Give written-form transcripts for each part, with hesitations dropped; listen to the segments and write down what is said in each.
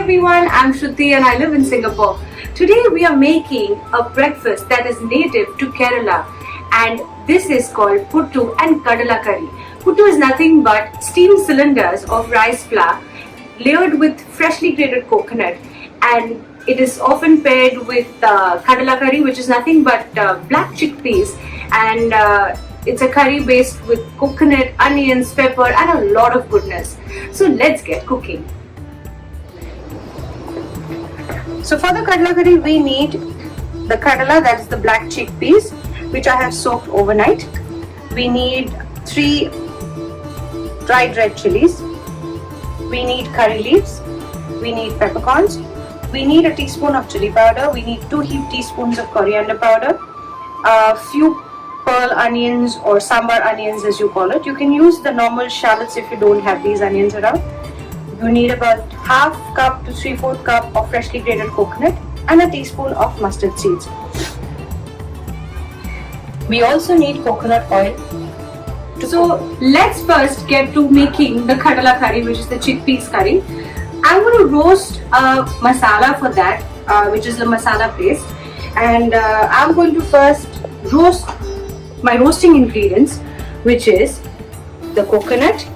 everyone, I'm Shruti and I live in Singapore. Today we are making a breakfast that is native to Kerala, and this is called Puttu and Kadalacurry. Puttu is nothing but steam cylinders of rice flour layered with freshly grated coconut, and it is often paired with Kadalacurry, which is nothing but black chickpeas, and it's a curry based with coconut, onions, pepper and a lot of goodness. So let's get cooking. So for the Kadalacurry we need the kadala, that is the black chickpeas, which I have soaked overnight. We need 3 dried red chilies. We need curry leaves. We need peppercorns. We need a teaspoon of chili powder. We need 2 heaped teaspoons of coriander powder. A few pearl onions or sambar onions as you call it. You can use the normal shallots if you don't have these onions around. You need about half cup to 3/4 cup of freshly grated coconut and a teaspoon of mustard seeds. We also need coconut oil. So let's first get to making the Kadalacurry, which is the chickpeas curry. I'm going to roast a masala for that, which is the masala paste, and I'm going to first roast my roasting ingredients, which is the coconut.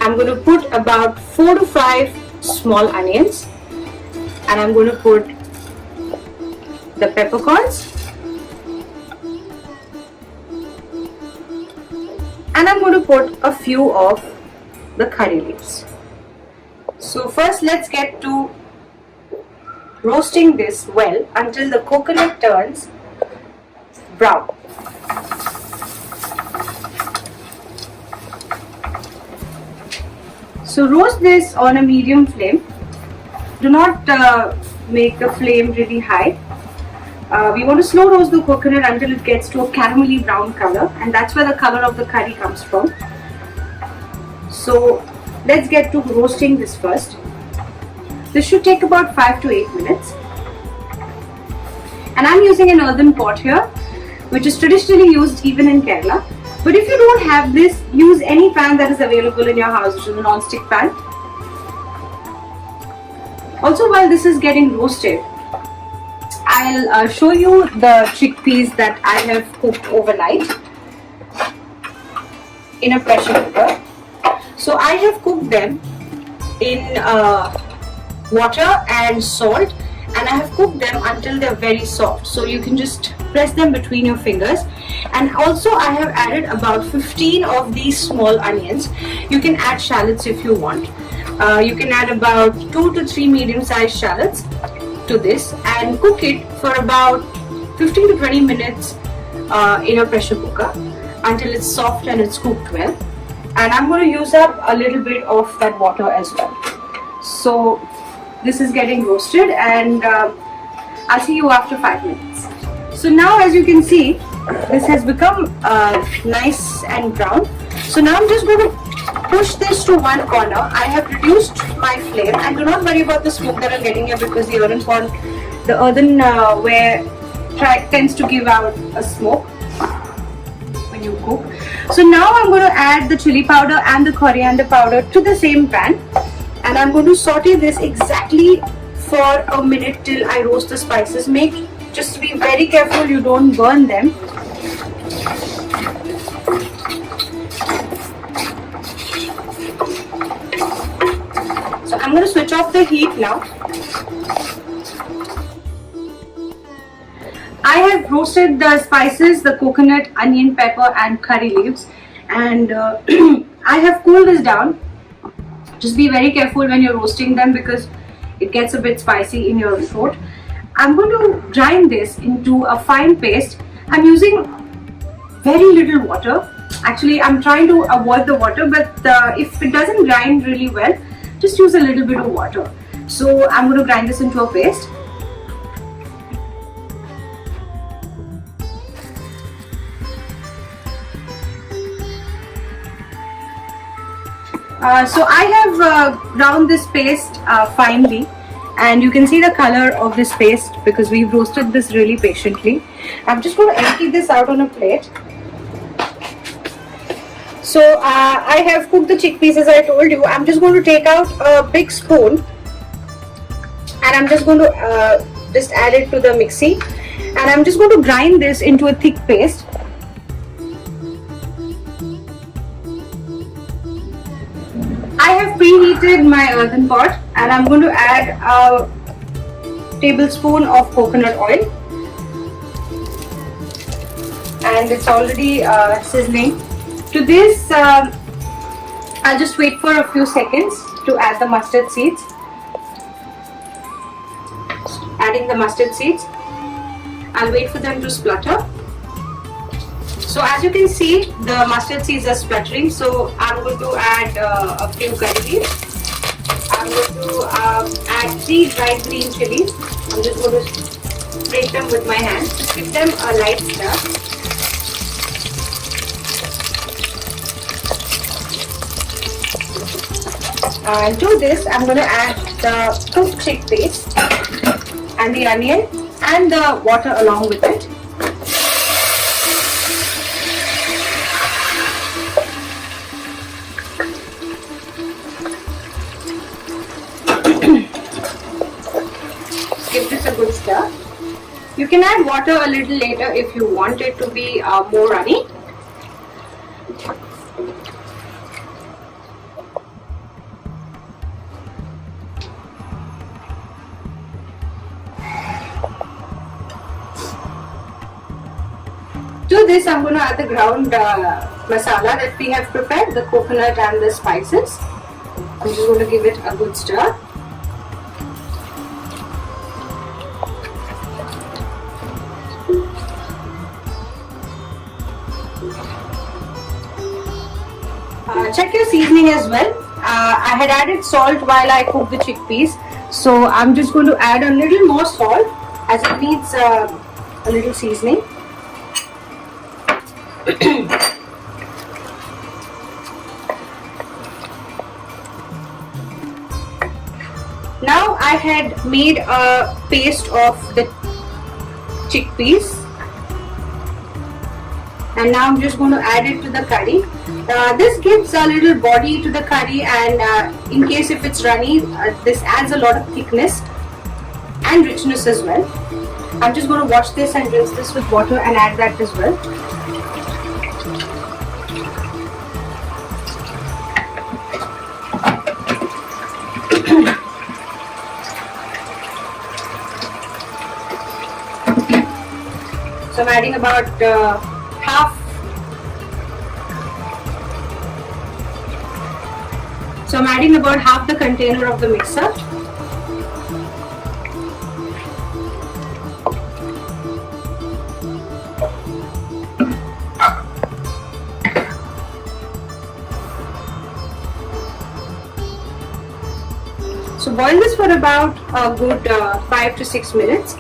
I'm going to put about 4 to 5 small onions, and I'm going to put the peppercorns, and I'm going to put a few of the curry leaves. So first let's get to roasting this well until the coconut turns brown. So roast this on a medium flame. Do not make the flame really high. We want to slow roast the coconut until it gets to a caramelly brown color, and that's where the color of the curry comes from. So let's get to roasting this first. This should take about 5 to 8 minutes. And I'm using an earthen pot here, which is traditionally used even in Kerala. But if you don't have this, use any pan that is available in your house, which is a non-stick pan. Also, while this is getting roasted, I'll show you the chickpeas that I have cooked overnight in a pressure cooker. So I have cooked them in water and salt, and I have cooked them until they're very soft. So you can just press them between your fingers. And also I have added about 15 of these small onions. You can add shallots if you want. You can add about 2 to 3 medium-sized shallots to this and cook it for about 15 to 20 minutes in a pressure cooker until it's soft and it's cooked well. And I'm going to use up a little bit of that water as well. So this is getting roasted, and I'll see you after 5 minutes. So now, as you can see, this has become nice and brown. So now I'm just going to push this to one corner. I have reduced my flame, and do not worry about the smoke that I'm getting here, because the earthenware tends to give out a smoke when you cook. So now I'm going to add the chili powder and the coriander powder to the same pan, and I'm going to saute this exactly for a minute till I roast the spices. Just be very careful you don't burn them. So I'm going to switch off the heat now. I have roasted the spices, the coconut, onion, pepper and curry leaves, and I have cooled this down. Just be very careful when you're roasting them, because it gets a bit spicy in your throat. I'm going to grind this into a fine paste. I'm using very little water. Actually, I'm trying to avoid the water, but if it doesn't grind really well, just use a little bit of water. So I'm going to grind this into a paste. So I have ground this paste finely, and you can see the color of this paste because we've roasted this really patiently. I'm just going to empty this out on a plate. So I have cooked the chickpeas as I told you. I'm just going to take out a big spoon and I'm just going to just add it to the mixie, and I'm just going to grind this into a thick paste. I have preheated my earthen pot and I'm going to add a tablespoon of coconut oil, and it's already sizzling. To this I'll just wait for a few seconds to add the mustard seeds. Adding the mustard seeds, I'll wait for them to splutter. So as you can see, the mustard seeds are spluttering, so I'm going to add a few curry leaves. I'm going to add 3 dried green chilies. I'm just going to break them with my hand. Just give them a light stir. And to this, I'm going to add the cooked chickpeas and the onion and the water along with it. Give this a good stir. You can add water a little later if you want it to be more runny. To this, I'm going to add the ground masala that we have prepared, the coconut and the spices. I'm just going to give it a good stir. Check your seasoning as well. I had added salt while I cooked the chickpeas, so I'm just going to add a little more salt as it needs a little seasoning. Now I had made a paste of the chickpeas, and now I'm just going to add it to the curry. This gives a little body to the curry, and in case if it's runny, this adds a lot of thickness and richness as well. I'm just going to wash this and rinse this with water and add that as well. So I'm adding about half. So I'm adding about half the container of the mixer. So boil this for about a good 5 to 6 minutes.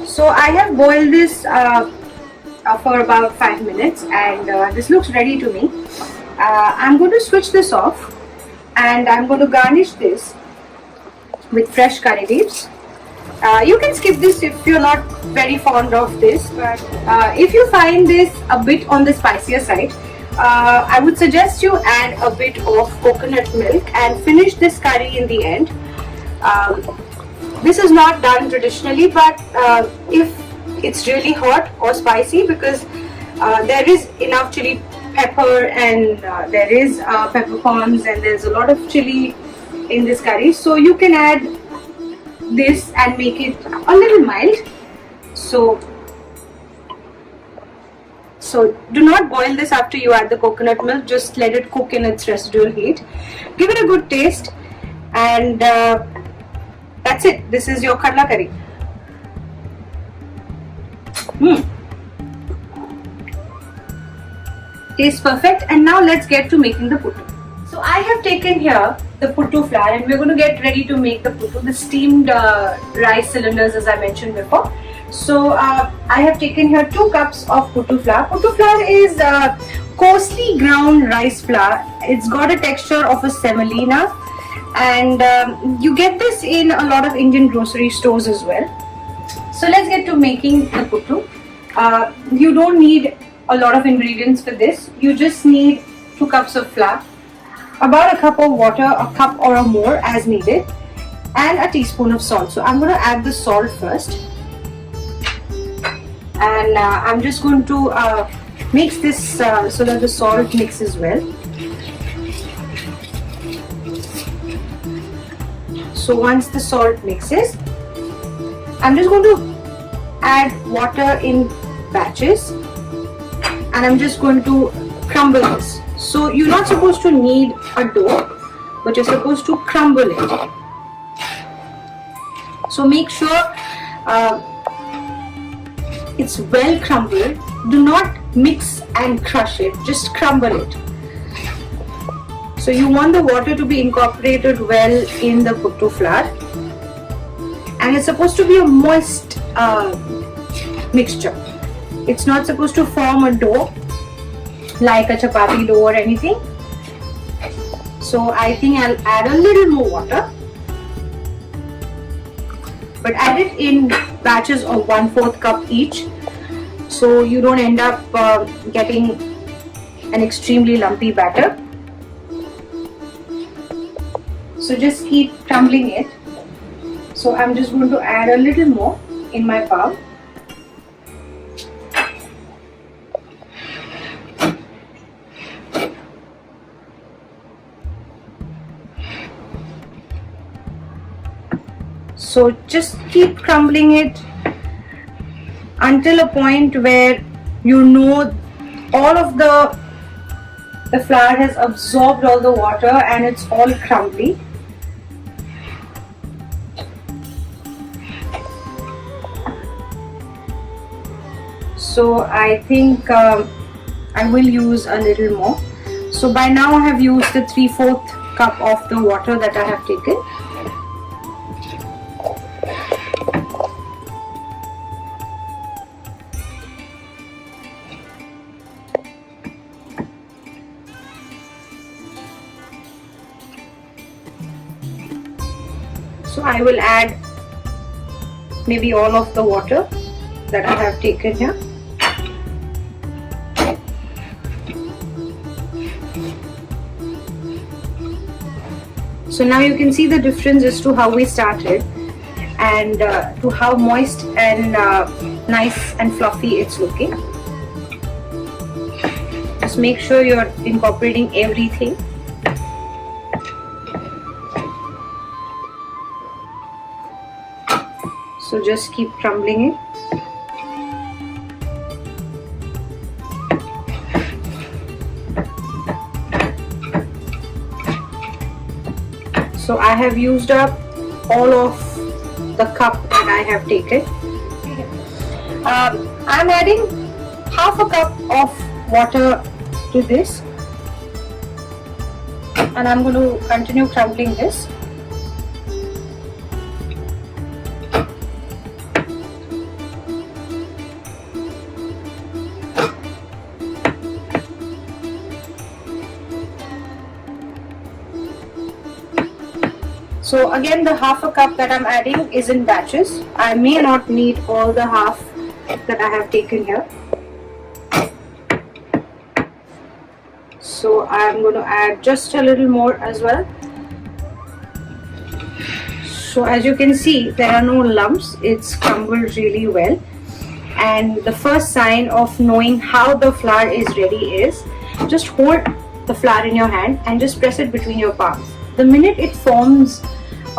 So I have boiled this for about 5 minutes, and this looks ready to me. I'm going to switch this off, and I'm going to garnish this with fresh curry leaves. You can skip this if you're not very fond of this, but if you find this a bit on the spicier side, I would suggest you add a bit of coconut milk and finish this curry in the end. This is not done traditionally, but if it's really hot or spicy, because there is enough chili pepper and there is peppercorns and there's a lot of chili in this curry, so you can add this and make it a little mild. So do not boil this after you add the coconut milk, just let it cook in its residual heat. Give it a good taste, and that's it. This is your kadala curry. Tastes perfect. And now let's get to making the puttu. So I have taken here the puttu flour, and we're going to get ready to make the puttu, the steamed rice cylinders, as I mentioned before. So I have taken here 2 cups of puttu flour. Puttu flour is coarsely ground rice flour. It's got a texture of a semolina, and you get this in a lot of Indian grocery stores as well. So let's get to making the puttu. You don't need a lot of ingredients for this. You just need 2 cups of flour, about a cup of water, a cup or more as needed, and a teaspoon of salt. So I'm going to add the salt first, and I'm just going to mix this so that the salt mixes well. So once the salt mixes, I'm just going to add water in batches, and I'm just going to crumble this. So you're not supposed to knead a dough, but you're supposed to crumble it. So make sure it's well crumbled. Do not mix and crush it, just crumble it. So you want the water to be incorporated well in the puttu flour, and it's supposed to be a moist mixture. It's not supposed to form a dough like a chapati dough or anything. So I think I'll add a little more water, but add it in batches of 1/4 cup each, so you don't end up getting an extremely lumpy batter. So just keep crumbling it. So I'm just going to add a little more in my bowl. So just keep crumbling it until a point where you know all of the flour has absorbed all the water and it's all crumbly. So I think I will use a little more. So by now I have used the 3/4 cup of the water that I have taken. So I will add maybe all of the water that I have taken here. So now you can see the difference as to how we started and to how moist and nice and fluffy it's looking. Just make sure you're incorporating everything. So just keep crumbling it. So I have used up all of the cup that I have taken. I'm adding 1/2 cup of water to this, and I'm going to continue crumbling this. So again, the 1/2 cup that I'm adding is in batches. I may not need all the half that I have taken here. So I'm going to add just a little more as well. So as you can see, there are no lumps. It's crumbled really well. And the first sign of knowing how the flour is ready is just hold the flour in your hand and just press it between your palms. The minute it forms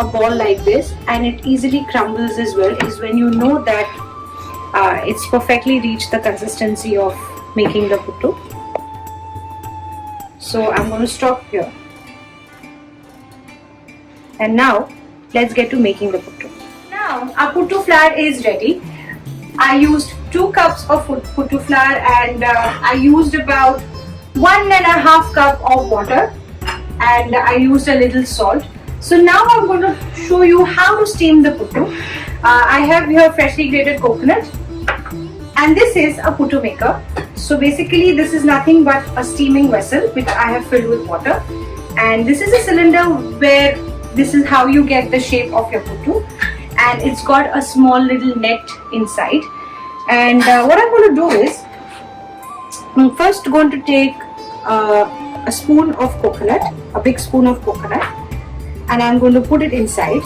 a ball like this and it easily crumbles as well is when you know that it's perfectly reached the consistency of making the puttu. So I'm going to stop here, and now let's get to making the puttu. Now our puttu flour is ready. I used 2 cups of puttu flour and I used about 1.5 cup of water, and I used a little salt. So now I'm going to show you how to steam the puttu. I have here freshly grated coconut, and this is a puttu maker. So basically this is nothing but a steaming vessel which I have filled with water, and this is a cylinder where this is how you get the shape of your puttu, and it's got a small little net inside. And what I'm going to do is, I'm first going to take a spoon of coconut, a big spoon of coconut, and I'm going to put it inside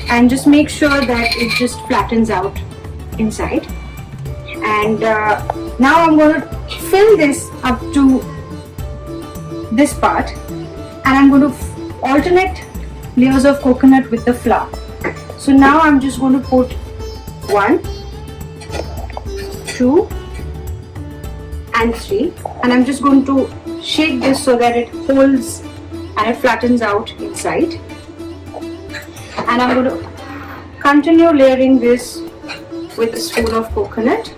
and just make sure that it just flattens out inside. And now I'm going to fill this up to this part, and I'm going to alternate layers of coconut with the flour. So now I'm just going to put 1, 2 and 3, and I'm just going to shake this so that it holds and it flattens out inside. And I'm going to continue layering this with a spoon of coconut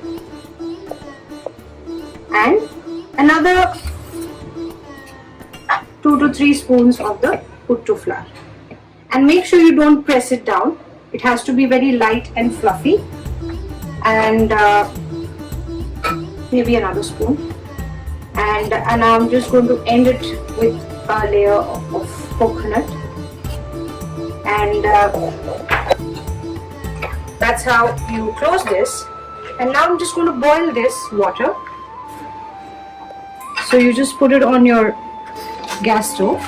and another 2 to 3 spoons of the puttu flour. And make sure you don't press it down. It has to be very light and fluffy. And maybe another spoon. And I'm just going to end it with a layer of coconut. And that's how you close this. And now I'm just going to boil this water. So you just put it on your gas stove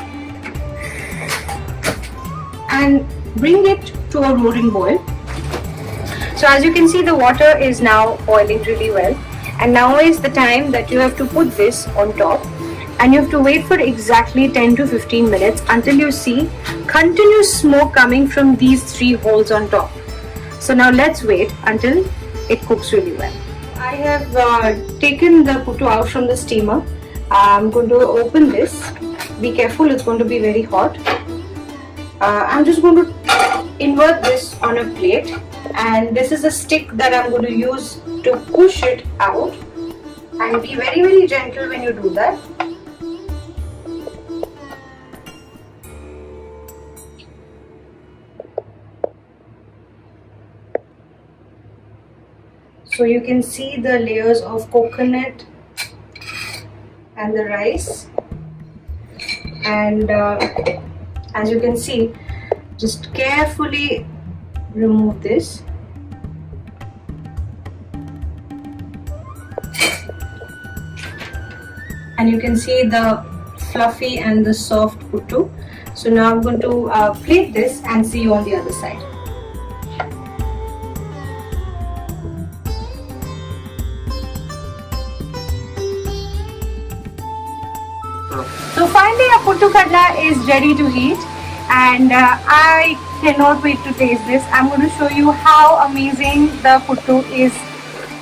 and bring it to a roaring boil. So as you can see, the water is now boiling really well, and now is the time that you have to put this on top, and you have to wait for exactly 10 to 15 minutes until you see continuous smoke coming from these 3 holes on top. So now let's wait until it cooks really well. I have taken the puttu out from the steamer. I'm going to open this. Be careful, it's going to be very hot. I'm just going to invert this on a plate, and this is a stick that I'm going to use to push it out, and be very, very gentle when you do that. So you can see the layers of coconut and the rice, and as you can see, just carefully remove this. And you can see the fluffy and the soft puttu. So now I'm going to plate this and see you on the other side. So finally our puttu kadala is ready to eat, and I cannot wait to taste this. I'm going to show you how amazing the puttu is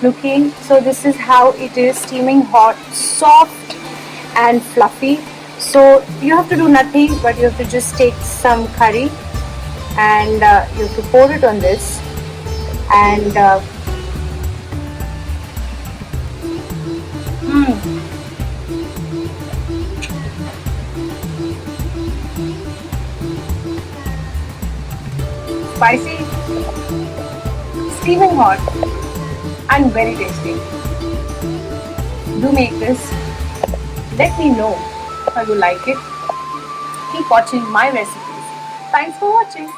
looking. So this is how it is, steaming hot, soft and fluffy. So you have to do nothing, but you have to just take some curry and you have to pour it on this, and spicy, steaming hot and very tasty. Do make this. Let me know how you like it. Keep watching my recipes. Thanks for watching.